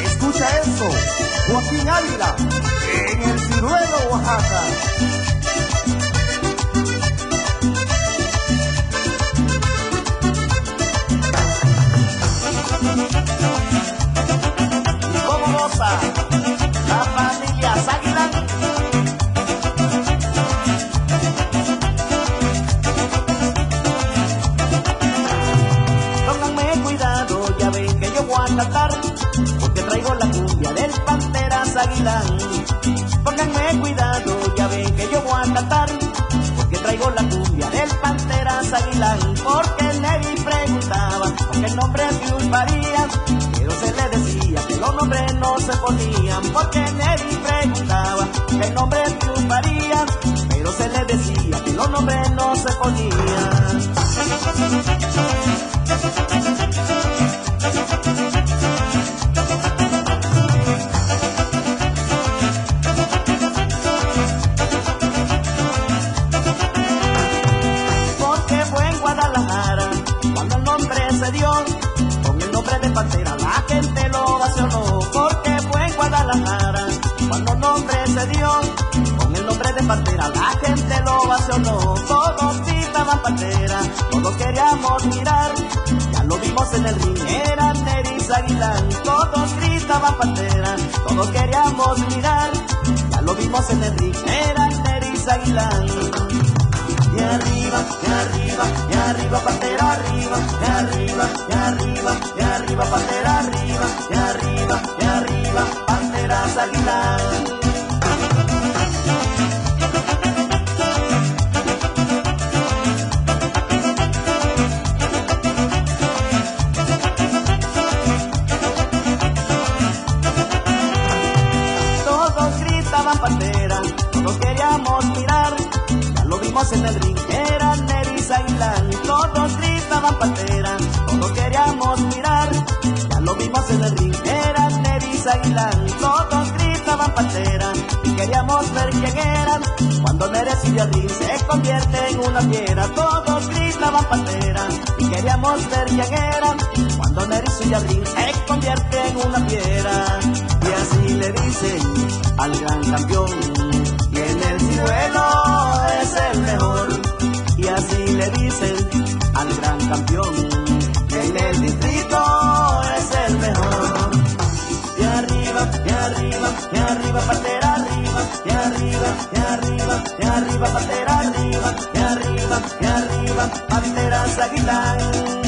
Escucha eso, Joaquín Ávila, en el Ciruelo, Oaxaca. Y cómo goza la familia Águila. Pónganme cuidado, ya ven que yo voy a cantar, porque traigo la cumbia del Panteras Aguilán. Pónganme cuidado, ya ven que yo voy a cantar, porque traigo la cumbia del Panteras Aguilán. Porque Neri preguntaba por qué nombre triunfaría, pero se le decía que los nombres no se ponían. Porque Neri preguntaba qué nombre triunfaría, pero se le decía que los nombres no se ponían. Cuando el nombre se dio, con el nombre de Pantera la gente lo ovacionó. Porque fue en Guadalajara, cuando el nombre se dio, con el nombre de Pantera la gente lo ovacionó. Todos gritaban Pantera, todos queríamos mirar, ya lo vimos en el ring, era Neris Aguilán. Todos gritaban Pantera, todos queríamos mirar, ya lo vimos en el ring, era Neris Aguilán. Y arriba, y arriba, y arriba, Pantera arriba, y arriba, y arriba, y arriba, Pantera arriba, y arriba, y arriba, Panteras Aguilán. Todos gritaban Pantera, todos queríamos mirar, ya lo vimos en el ring, era Neris Aguilán. Todos gritaban Pantera, todos queríamos mirar, ya lo vimos en el ring, era Neris Aguilán. Todos gritaban Pantera y queríamos ver quién eran, cuando Neris sube al ring se convierte en una fiera. Todos gritaban Pantera y queríamos ver quién eran, cuando Neris sube al ring se convierte en una fiera. Y así le dicen al gran campeón, y en el Ciruelo es el mejor. Y así le dicen al gran campeón, y en el distrito es el mejor. Y arriba, y arriba, y arriba, Pantera arriba, y arriba, y arriba, y arriba, Pantera arriba, y arriba, y arriba, Panteras Aguilán.